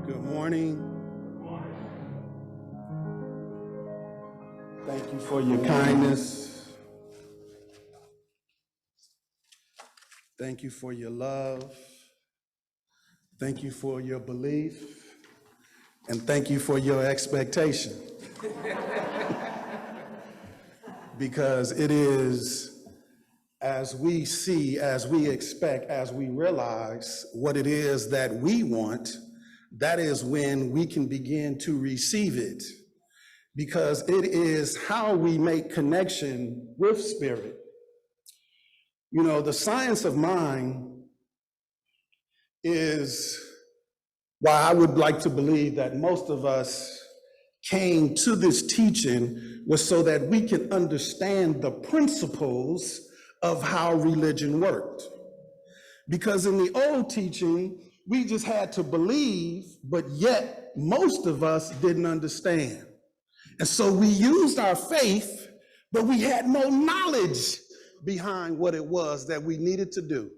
Good morning. Thank you for your kindness. Thank you for your love. Thank you for your belief. And thank you for your expectation. Because it is as we see, as we expect, as we realize what it is that we want, that is when we can begin to receive it. Because it is how we make connection with spirit. You know, the science of mind is why I would like to believe that most of us came to this teaching was so that we can understand the principles of how religion worked. Because in the old teaching, we just had to believe, but yet most of us didn't understand. And so we used our faith, but we had no knowledge behind what it was that we needed to do.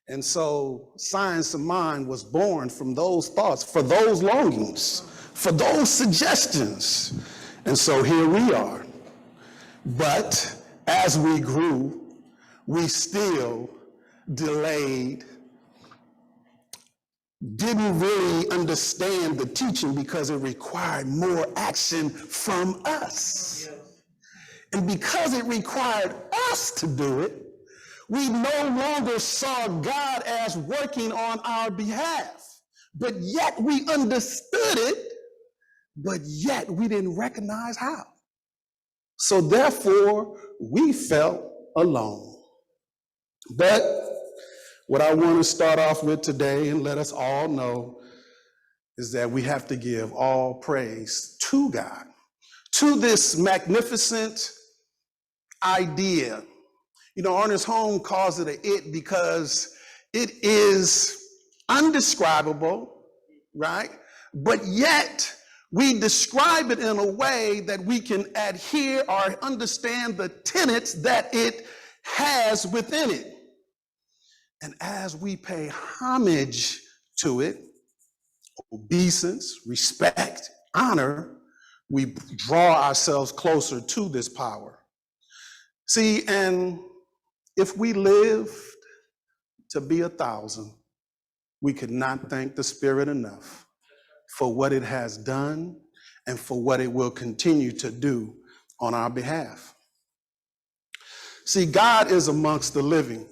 And so science of mind was born from those thoughts, for those longings, for those suggestions. And so here we are. But as we grew, we still delayed, didn't really understand the teaching because it required more action from us. And because it required us to do it, we no longer saw God as working on our behalf. But yet we understood it, but yet we didn't recognize how. So therefore, we felt alone. But what I want to start off with today and let us all know is that we have to give all praise to God, to this magnificent idea. You know, Ernest Holmes calls it it because it is undescribable, right? But yet we describe it in a way that we can adhere or understand the tenets that it has within it. And as we pay homage to it, obeisance, respect, honor, we draw ourselves closer to this power. See, and if we lived to be 1,000, we could not thank the Spirit enough for what it has done and for what it will continue to do on our behalf. See, God is amongst the living.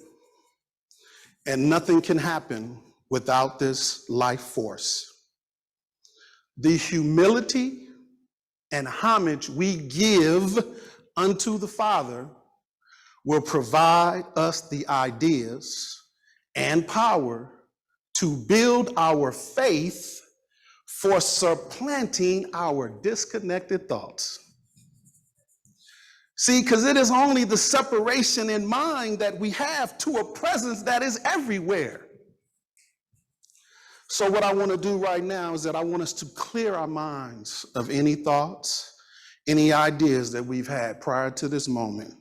And nothing can happen without this life force. The humility and homage we give unto the Father will provide us the ideas and power to build our faith for supplanting our disconnected thoughts. See, because it is only the separation in mind that we have to a presence that is everywhere. So what I want to do right now is that I want us to clear our minds of any thoughts, any ideas that we've had prior to this moment.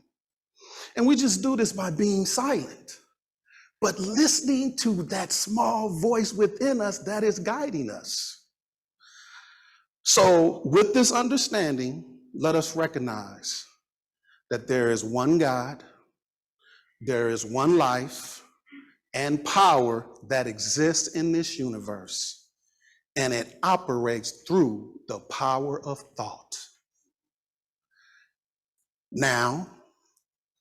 And we just do this by being silent, but listening to that small voice within us that is guiding us. So with this understanding, let us recognize that there is one God, there is one life and power that exists in this universe, and it operates through the power of thought. Now,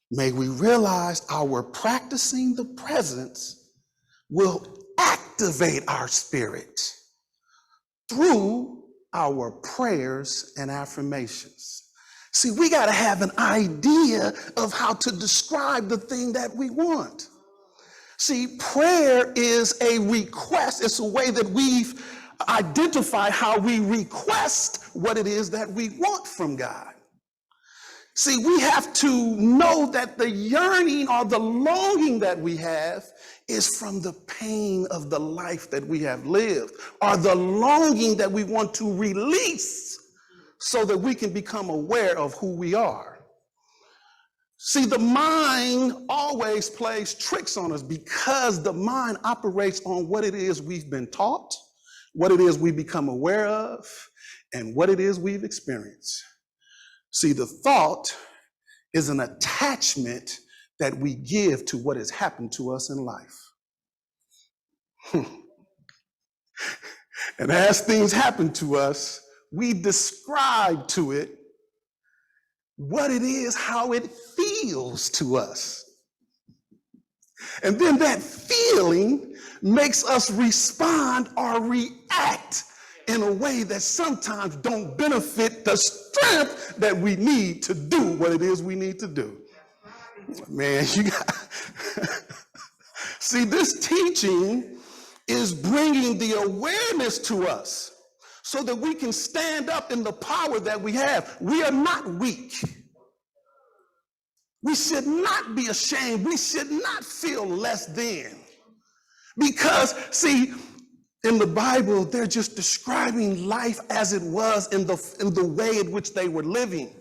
may we realize our practicing the presence will activate our spirit through our prayers and affirmations. See, we got to have an idea of how to describe the thing that we want. See, prayer is a request. It's a way that we've identified how we request what it is that we want from God. See, we have to know that the yearning or the longing that we have is from the pain of the life that we have lived, or the longing that we want to release so that we can become aware of who we are. See, the mind always plays tricks on us because the mind operates on what it is we've been taught, what it is we become aware of, and what it is we've experienced. See, the thought is an attachment that we give to what has happened to us in life. And as things happen to us, we describe to it what it is, how it feels to us. And then that feeling makes us respond or react in a way that sometimes don't benefit the strength that we need to do what it is we need to do. Man, you got see, this teaching is bringing the awareness to us so that we can stand up in the power that we have. We are not weak. We should not be ashamed. We should not feel less than. Because, see, in the Bible, they're just describing life as it was in the way in which they were living.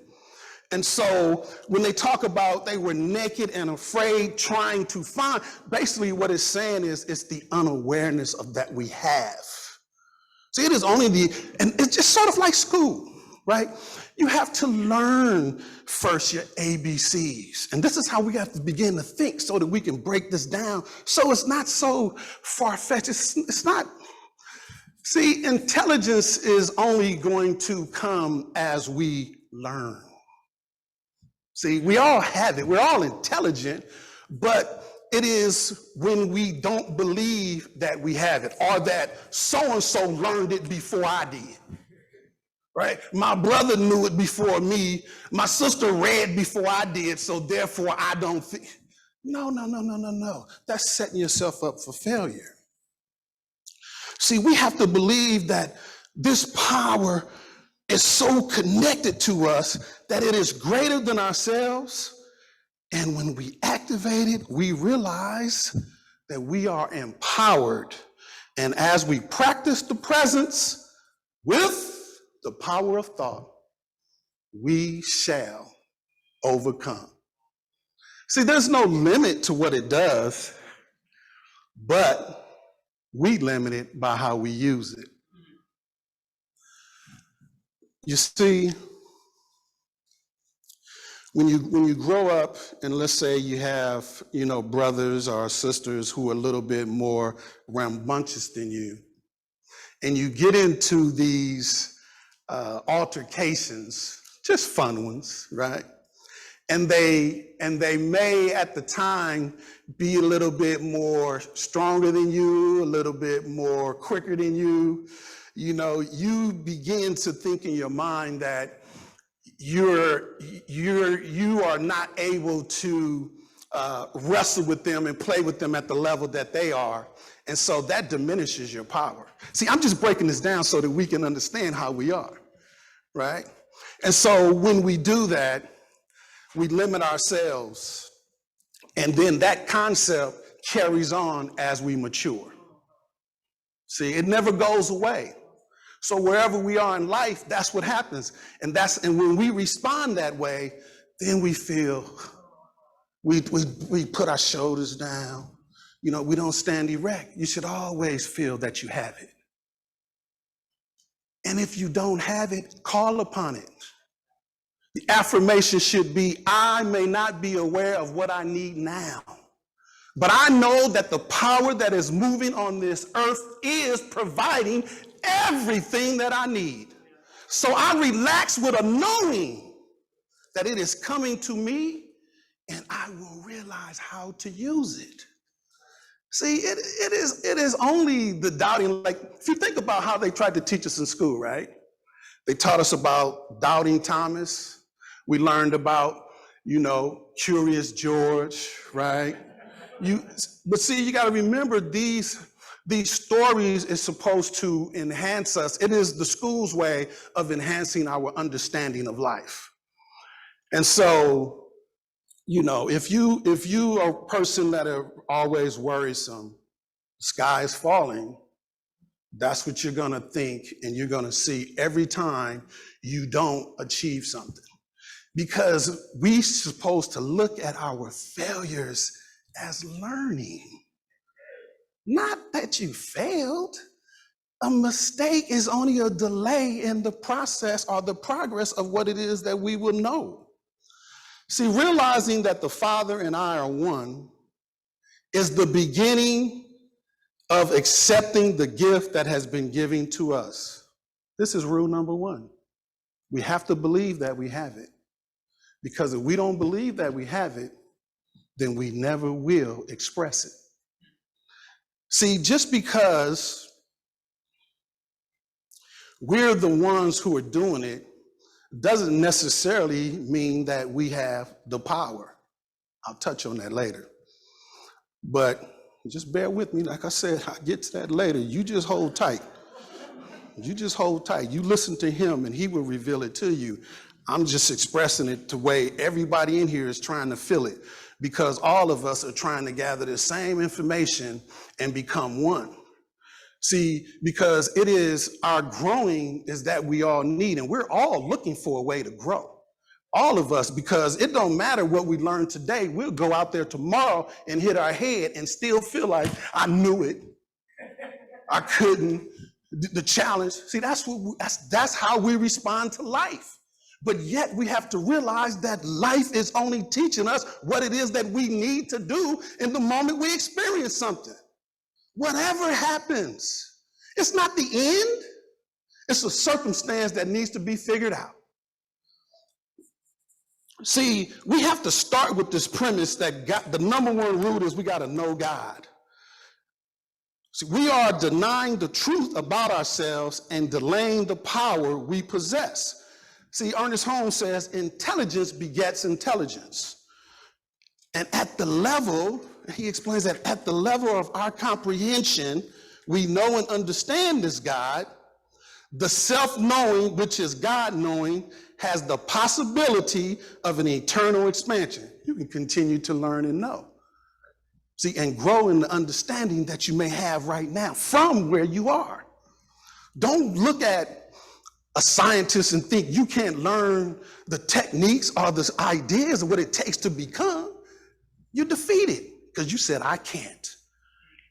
And so when they talk about they were naked and afraid, trying to find, basically what it's saying is it's the unawareness of that we have. See, it is only and it's just sort of like school, right? You have to learn first your ABCs. And this is how we have to begin to think so that we can break this down. So it's not so far-fetched. It's not. See, intelligence is only going to come as we learn. See, we all have it. We're all intelligent, but it is when we don't believe that we have it or that so-and-so learned it before I did. Right? My brother knew it before me. My sister read before I did, so therefore I don't think. No. That's setting yourself up for failure. See, we have to believe that this power is so connected to us that it is greater than ourselves. And when we activate it, we realize that we are empowered. And as we practice the presence with the power of thought, we shall overcome. See, there's no limit to what it does, but we limit it by how we use it. You see, when you grow up, and let's say you have, brothers or sisters who are a little bit more rambunctious than you, and you get into these altercations, just fun ones, right? And they may at the time be a little bit more stronger than you, a little bit more quicker than you. You begin to think in your mind that you are not able to wrestle with them and play with them at the level that they are. And so that diminishes your power. See, I'm just breaking this down so that we can understand how we are, right? And so when we do that, we limit ourselves. And then that concept carries on as we mature. See, it never goes away. So wherever we are in life, that's what happens. And when we respond that way, then we feel, we put our shoulders down. We don't stand erect. You should always feel that you have it. And if you don't have it, call upon it. The affirmation should be, I may not be aware of what I need now, but I know that the power that is moving on this earth is providing everything that I need. So I relax with a knowing that it is coming to me and I will realize how to use it. See, it is only the doubting, like if you think about how they tried to teach us in school, right? They taught us about doubting Thomas. We learned about, Curious George, right? But see, you got to remember these stories is supposed to enhance us. It is the school's way of enhancing our understanding of life. And so, if you are a person that are always worrisome, sky is falling, that's what you're going to think and you're going to see every time you don't achieve something. Because we're supposed to look at our failures as learning. Not that you failed. A mistake is only a delay in the process or the progress of what it is that we will know. See, realizing that the Father and I are one is the beginning of accepting the gift that has been given to us. This is rule number one. We have to believe that we have it. Because if we don't believe that we have it, then we never will express it. See, just because we're the ones who are doing it doesn't necessarily mean that we have the power. I'll touch on that later. But just bear with me. Like I said, I'll get to that later. You just hold tight. You just hold tight. You listen to him and he will reveal it to you. I'm just expressing it the way everybody in here is trying to feel it, because all of us are trying to gather the same information and become one. See, because it is our growing is that we all need, and we're all looking for a way to grow. All of us, because it don't matter what we learn today, we'll go out there tomorrow and hit our head and still feel like, I knew it, I couldn't, the challenge. See, that's how we respond to life. But yet we have to realize that life is only teaching us what it is that we need to do in the moment we experience something. Whatever happens, it's not the end. It's a circumstance that needs to be figured out. See, we have to start with this premise that the number one rule is we got to know God. See, we are denying the truth about ourselves and delaying the power we possess. See, Ernest Holmes says, intelligence begets intelligence. And at the level, he explains that at the level of our comprehension, we know and understand this God. The self-knowing, which is God-knowing, has the possibility of an eternal expansion. You can continue to learn and know. See, and grow in the understanding that you may have right now from where you are. Don't look at a scientist and think you can't learn the techniques or the ideas of what it takes to become. You're defeated because you said, I can't,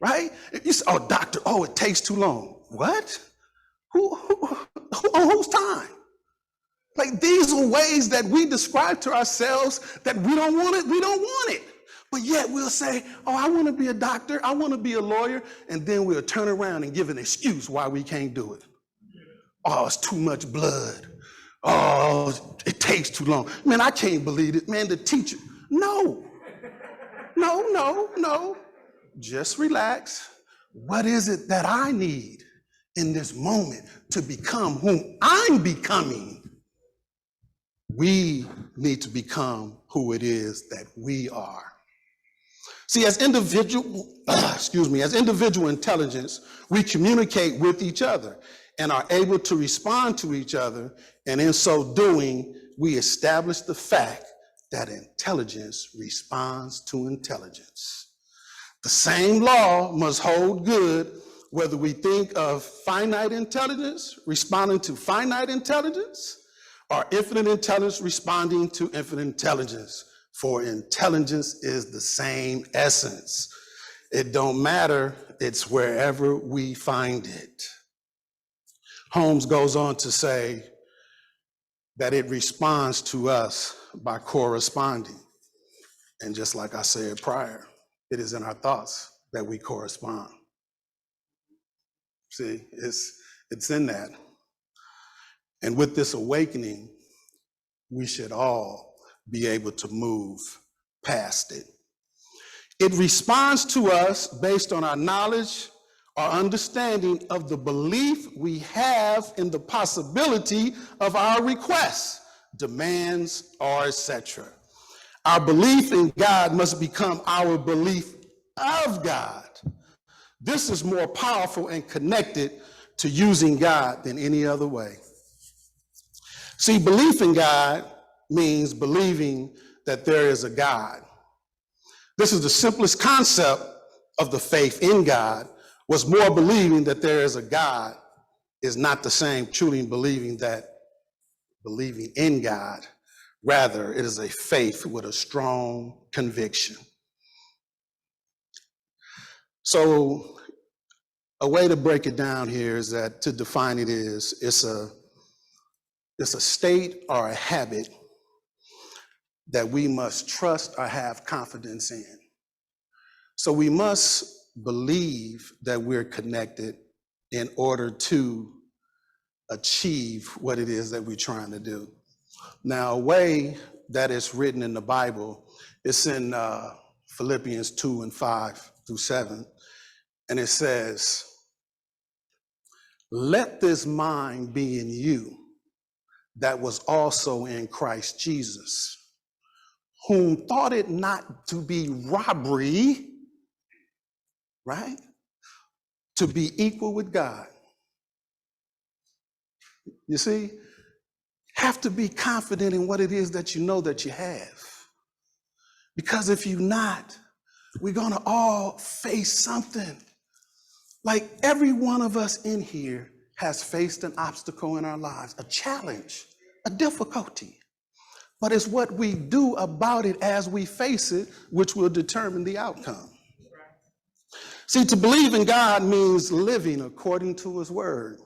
right? You said, oh, doctor, oh, it takes too long. What? On whose time? Like, these are ways that we describe to ourselves that we don't want it, we don't want it. But yet we'll say, oh, I want to be a doctor, I want to be a lawyer, and then we'll turn around and give an excuse why we can't do it. Oh, it's too much blood. Oh, it takes too long. Man, I can't believe it. Man, the teacher. No. Just relax. What is it that I need in this moment to become whom I'm becoming? We need to become who it is that we are. See, as individual intelligence, we communicate with each other and are able to respond to each other, and in so doing, we establish the fact that intelligence responds to intelligence. The same law must hold good whether we think of finite intelligence responding to finite intelligence or infinite intelligence responding to infinite intelligence, for intelligence is the same essence. It don't matter, it's wherever we find it. Holmes goes on to say that it responds to us by corresponding. And just like I said prior, it is in our thoughts that we correspond. See, it's in that. And with this awakening, we should all be able to move past it. It responds to us based on our knowledge, our understanding of the belief we have in the possibility of our requests, demands, or etc. Our belief in God must become our belief of God. This is more powerful and connected to using God than any other way. See, belief in God means believing that there is a God. This is the simplest concept of the faith in God. What's more, believing that there is a God is not the same truly believing in God. Rather, it is a faith with a strong conviction. So A way to break it down here is that to define it is it's a state or a habit that we must trust or have confidence in. So we must believe that we're connected in order to achieve what it is that we're trying to do. Now, a way that is written in the Bible, it's in Philippians 2 and 5 through 7, and it says, "Let this mind be in you that was also in Christ Jesus, whom thought it not to be robbery," right? "To be equal with God." You see, have to be confident in what it is that you know that you have. Because if you're not, we're gonna all face something. Like every one of us in here has faced an obstacle in our lives, a challenge, a difficulty. But it's what we do about it as we face it, which will determine the outcome. See, to believe in God means living according to his word.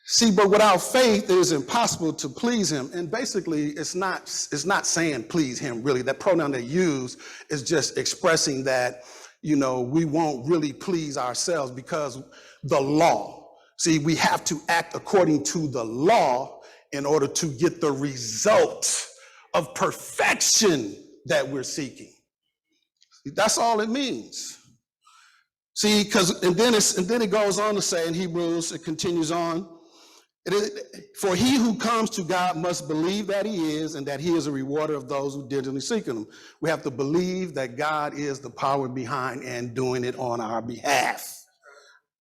See, but without faith, it is impossible to please him. And basically, it's not saying please him, really. That pronoun they use is just expressing that, we won't really please ourselves because the law. See, we have to act according to the law in order to get the result of perfection that we're seeking. That's all it means. See, and then it goes on to say in Hebrews, it continues on, "For he who comes to God must believe that he is, and that he is a rewarder of those who diligently seek him." We have to believe that God is the power behind and doing it on our behalf,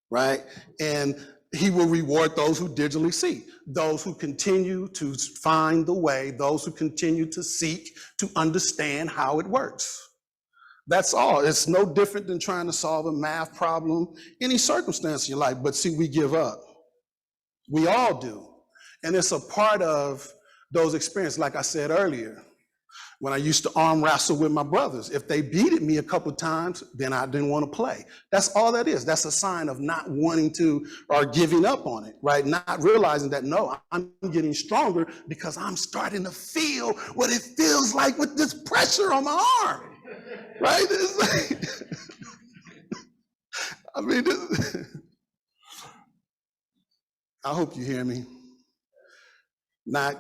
right? And he will reward those who diligently seek, those who continue to find the way, those who continue to seek to understand how it works. That's all. It's no different than trying to solve a math problem, any circumstance in your life. But see, we give up. We all do. And it's a part of those experiences, like I said earlier, when I used to arm wrestle with my brothers. If they beated me a couple times, then I didn't want to play. That's all that is. That's a sign of not wanting to or giving up on it, right? Not realizing that, no, I'm getting stronger because I'm starting to feel what it feels like with this pressure on my arm, right? It's like, I mean, I hope you hear me. Not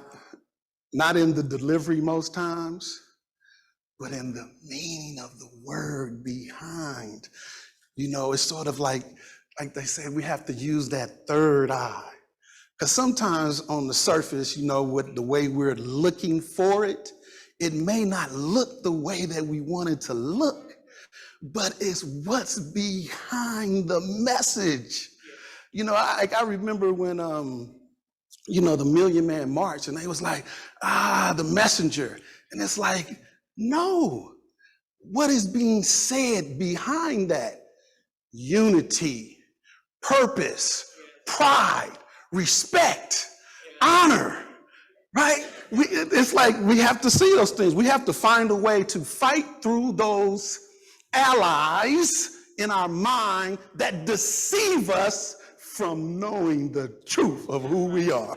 in the delivery most times, but in the meaning of the word behind. It's sort of like they say, we have to use that third eye. Because sometimes on the surface, with the way we're looking for it, it may not look the way that we want it to look, but it's what's behind the message. I remember when, the Million Man March, and they was like, the messenger. And it's like, no, what is being said behind that? Unity, purpose, pride, respect, honor, right? It's like we have to see those things. We have to find a way to fight through those allies in our mind that deceive us from knowing the truth of who we are.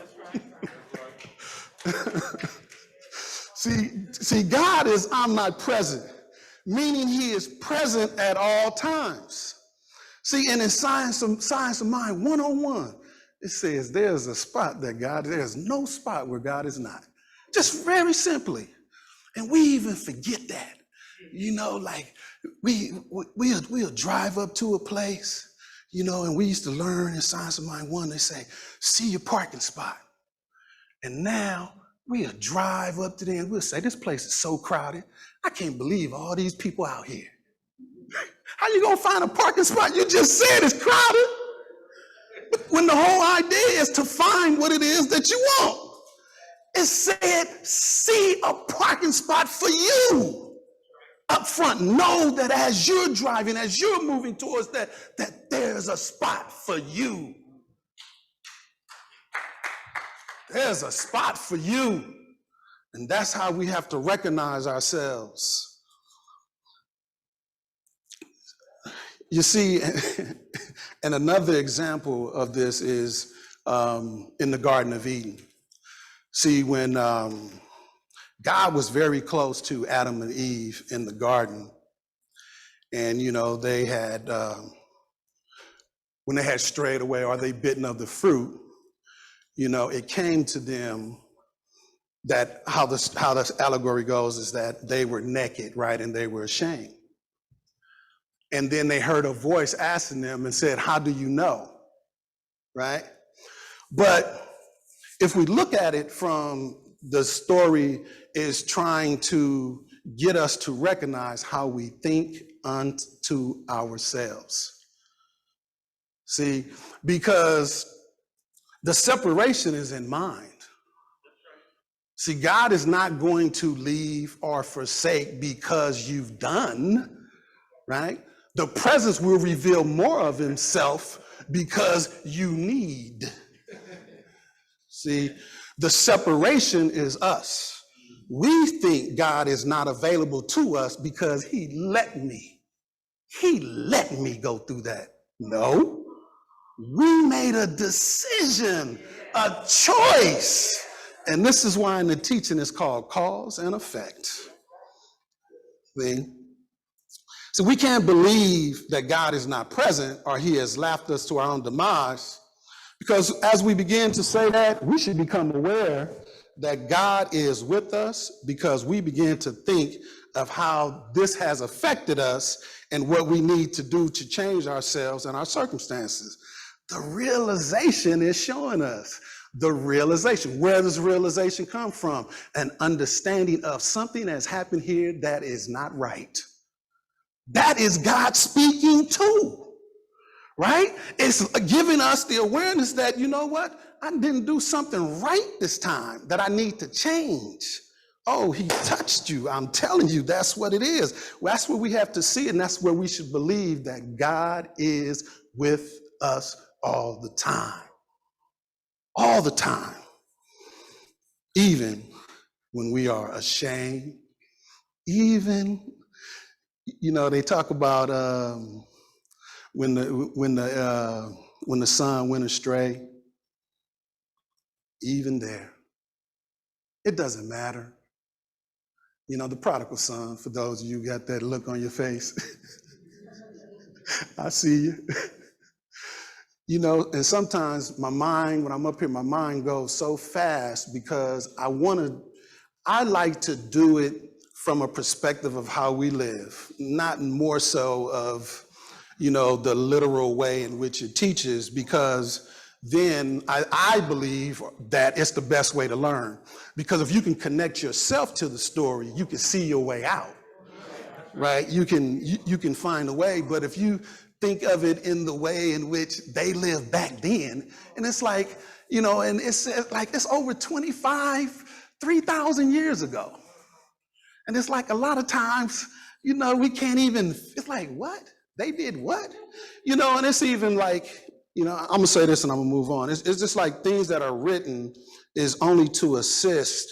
See, God is omnipresent, meaning he is present at all times. See, and in Science of Mind 101, it says there's a spot that there's no spot where God is not. Just very simply. And we even forget that. Like we'll drive up to a place, and we used to learn in Science of Mind 1, they say, see your parking spot. And now we'll drive up to there and we'll say, this place is so crowded. I can't believe all these people out here. How you gonna find a parking spot? You just said it's crowded. When the whole idea is to find what it is that you want. It said, see a parking spot for you. Up front, know that as you're driving, as you're moving towards that there's a spot for you. There's a spot for you. And that's how we have to recognize ourselves. You see, and another example of this is in the Garden of Eden. See, when God was very close to Adam and Eve in the garden, and they had when they had strayed away or they bitten of the fruit, it came to them that how this allegory goes is that they were naked, right, and they were ashamed. And then they heard a voice asking them and said, "How do you know?" Right? But if we look at it from the story is trying to get us to recognize how we think unto ourselves. See, because the separation is in mind. See, God is not going to leave or forsake because you've done, right? The presence will reveal more of himself because you need. See, the separation is us. We think God is not available to us because he let me go through that. No, we made a decision, a choice. And this is why in the teaching it's called cause and effect. See? So we can't believe that God is not present or he has left us to our own demise, because as we begin to say that, we should become aware that God is with us, because we begin to think of how this has affected us and what we need to do to change ourselves and our circumstances. The realization is showing us. The realization. Where does realization come from? An understanding of something has happened here that is not right. That is God speaking too, right? It's giving us the awareness that, you know what? I didn't do something right this time that I need to change. Oh, he touched you. I'm telling you, that's what it is. That's what we have to see, and that's where we should believe that God is with us all the time. All the time. Even when we are ashamed, even, they talk about when the son went astray. Even there, it doesn't matter. The prodigal son, for those of you who got that look on your face, I see you. And sometimes my mind, when I'm up here, my mind goes so fast because I like to do it from a perspective of how we live, not more so of, the literal way in which it teaches, because then I believe that it's the best way to learn. Because if you can connect yourself to the story, you can see your way out, right? You can find a way. But if you think of it in the way in which they lived back then, and it's like, and it's like it's over 3,000 years ago. And it's like a lot of times, we can't even, it's like, what? They did what? And it's even like, I'm going to say this and I'm going to move on. It's just like things that are written is only to assist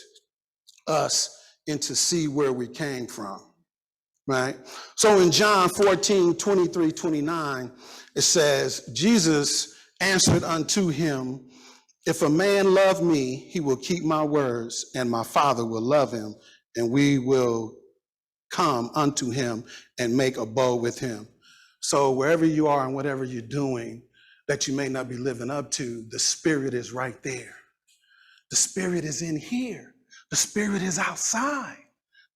us and to see where we came from, right? So in John 14, 23, 29, it says, Jesus answered unto him, if a man love me, he will keep my words, and my Father will love him, and we will come unto him and make abode with him. So wherever you are and whatever you're doing that you may not be living up to, the Spirit is right there. The Spirit is in here. The Spirit is outside.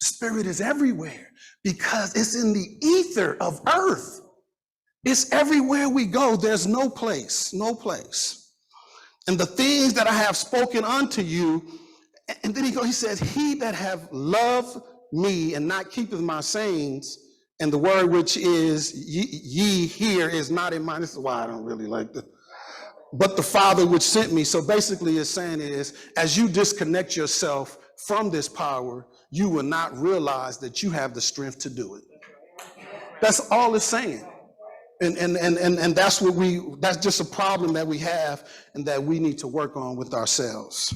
The Spirit is everywhere because it's in the ether of earth. It's everywhere we go. There's no place. And the things that I have spoken unto you, and then he says, he that have loved me and not keepeth my sayings, and the word which is ye here is not in mind. This is why I don't really like the, but the Father which sent me. So basically it's saying is, as you disconnect yourself from this power, you will not realize that you have the strength to do it. That's all it's saying. And that's that's just a problem that we have and that we need to work on with ourselves.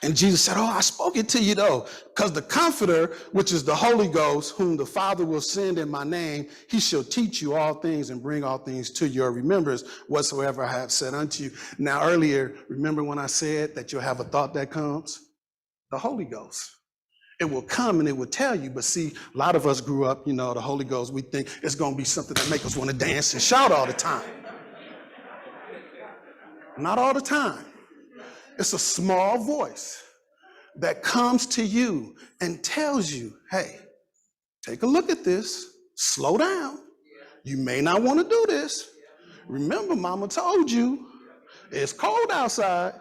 And Jesus said, oh, I spoke it to you though, because the Comforter, which is the Holy Ghost, whom the Father will send in my name, he shall teach you all things and bring all things to your remembrance, whatsoever I have said unto you. Now earlier, remember when I said that you'll have a thought that comes? The Holy Ghost. It will come and it will tell you, but see, a lot of us grew up, the Holy Ghost, we think it's going to be something that makes us want to dance and shout all the time. Not all the time. It's a small voice that comes to you and tells you, hey, take a look at this, slow down. You may not want to do this. Remember, mama told you, it's cold outside.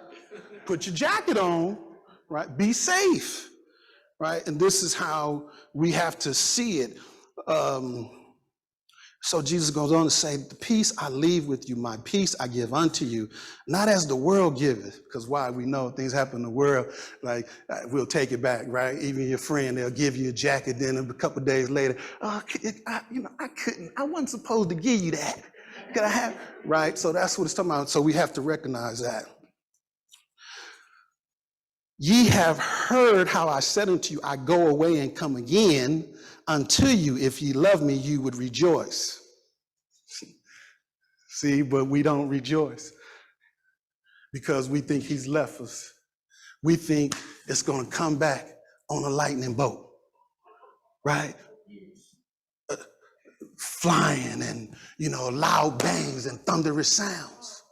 Put your jacket on, right? Be safe, right? And this is how we have to see it. So Jesus goes on to say, the peace I leave with you, my peace I give unto you, not as the world giveth, because why? We know things happen in the world, like we'll take it back, right? Even your friend, they'll give you a jacket, then a couple of days later, I wasn't supposed to give you that. Could I have, right? So that's what it's talking about. So we have to recognize that. Ye have heard how I said unto you, I go away and come again unto you. If ye love me, you would rejoice. See, but we don't rejoice because we think he's left us. We think it's going to come back on a lightning bolt, right? Flying and, loud bangs and thunderous sounds.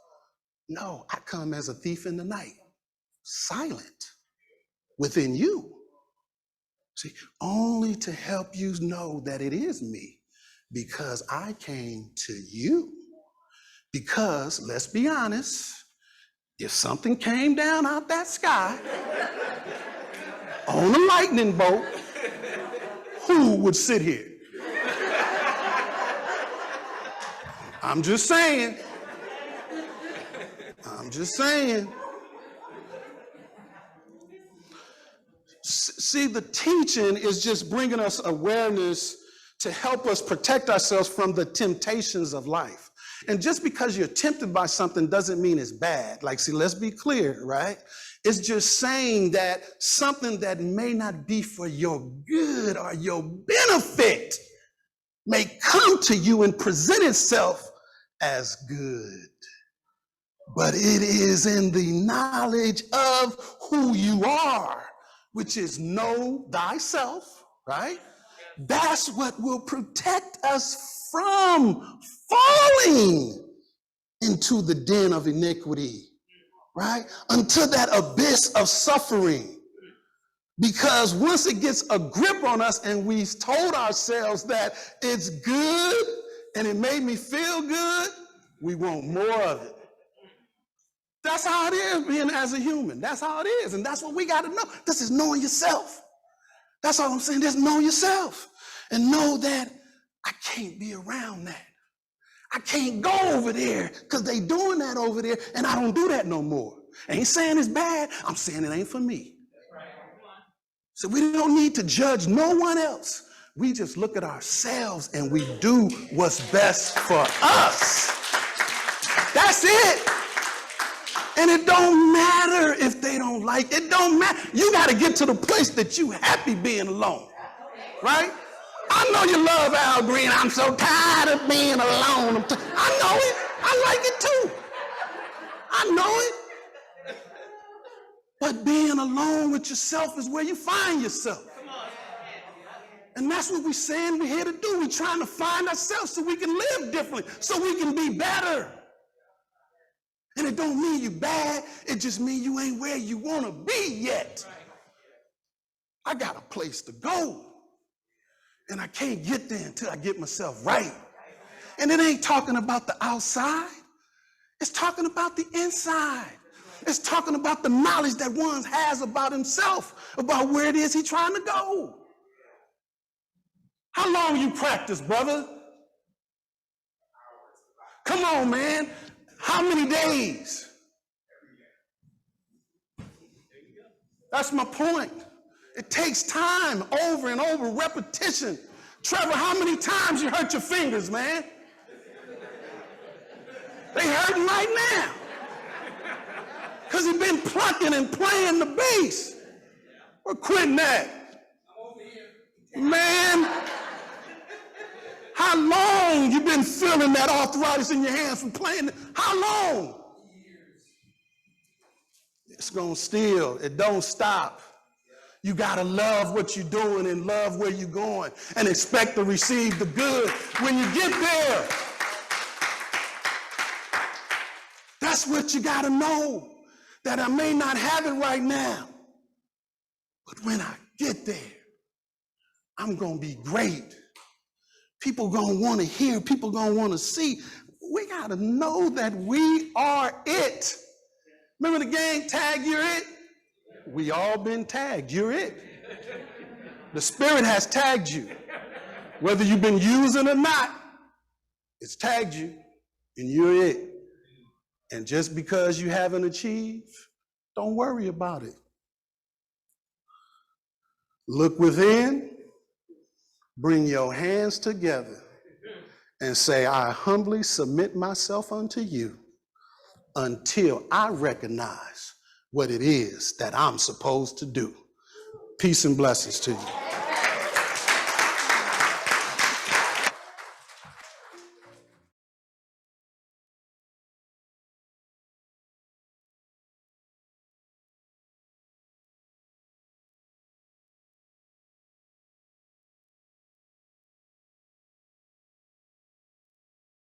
No, I come as a thief in the night, silent within you. See, only to help you know that it is me, because I came to you. Because, let's be honest, if something came down out that sky on a lightning bolt, who would sit here? I'm just saying. See, the teaching is just bringing us awareness to help us protect ourselves from the temptations of life. And just because you're tempted by something doesn't mean it's bad. Like, see, let's be clear, right? It's just saying that something that may not be for your good or your benefit may come to you and present itself as good. But it is in the knowledge of who you are, which is know thyself, right? That's what will protect us from falling into the den of iniquity, right? Unto that abyss of suffering. Because once it gets a grip on us and we've told ourselves that it's good and it made me feel good, we want more of it. That's how it is being as a human. That's how it is. And that's what we got to know. This is knowing yourself. That's all I'm saying. Just know yourself and know that I can't be around that. I can't go over there because they doing that over there and I don't do that no more. I ain't saying it's bad. I'm saying it ain't for me. So we don't need to judge no one else. We just look at ourselves and we do what's best for us. That's it. And it don't matter if they don't like it. It don't matter. You got to get to the place that you happy being alone, right? I know you love Al Green. I'm so tired of being alone. I know it. I like it too. I know it. But being alone with yourself is where you find yourself. And that's what we're saying we're here to do. We're trying to find ourselves so we can live differently, so we can be better. And it don't mean you bad. It just means you ain't where you want to be yet. I got a place to go. And I can't get there until I get myself right. And it ain't talking about the outside. It's talking about the inside. It's talking about the knowledge that one has about himself, about where it is he's trying to go. How long you practice, brother? Come on, man. How many days? That's my point. It takes time, over and over, repetition. Trevor, how many times you hurt your fingers, man? They hurting right now. Because he's been plucking and playing the bass. We're quitting that. Man, how long you been feeling that arthritis in your hands from playing? How long? It's going to still. It don't stop. You got to love what you're doing and love where you're going and expect to receive the good when you get there. That's what you got to know, that I may not have it right now, but when I get there, I'm going to be great. People going to want to hear. People going to want to see. We got to know that we are it. Remember the game, Tag, You're It? We all been tagged. You're it. The Spirit has tagged you. Whether you've been using or not, it's tagged you, and you're it. And just because you haven't achieved, don't worry about it. Look within, bring your hands together, and say, I humbly submit myself unto you until I recognize what it is that I'm supposed to do. Peace and blessings to you.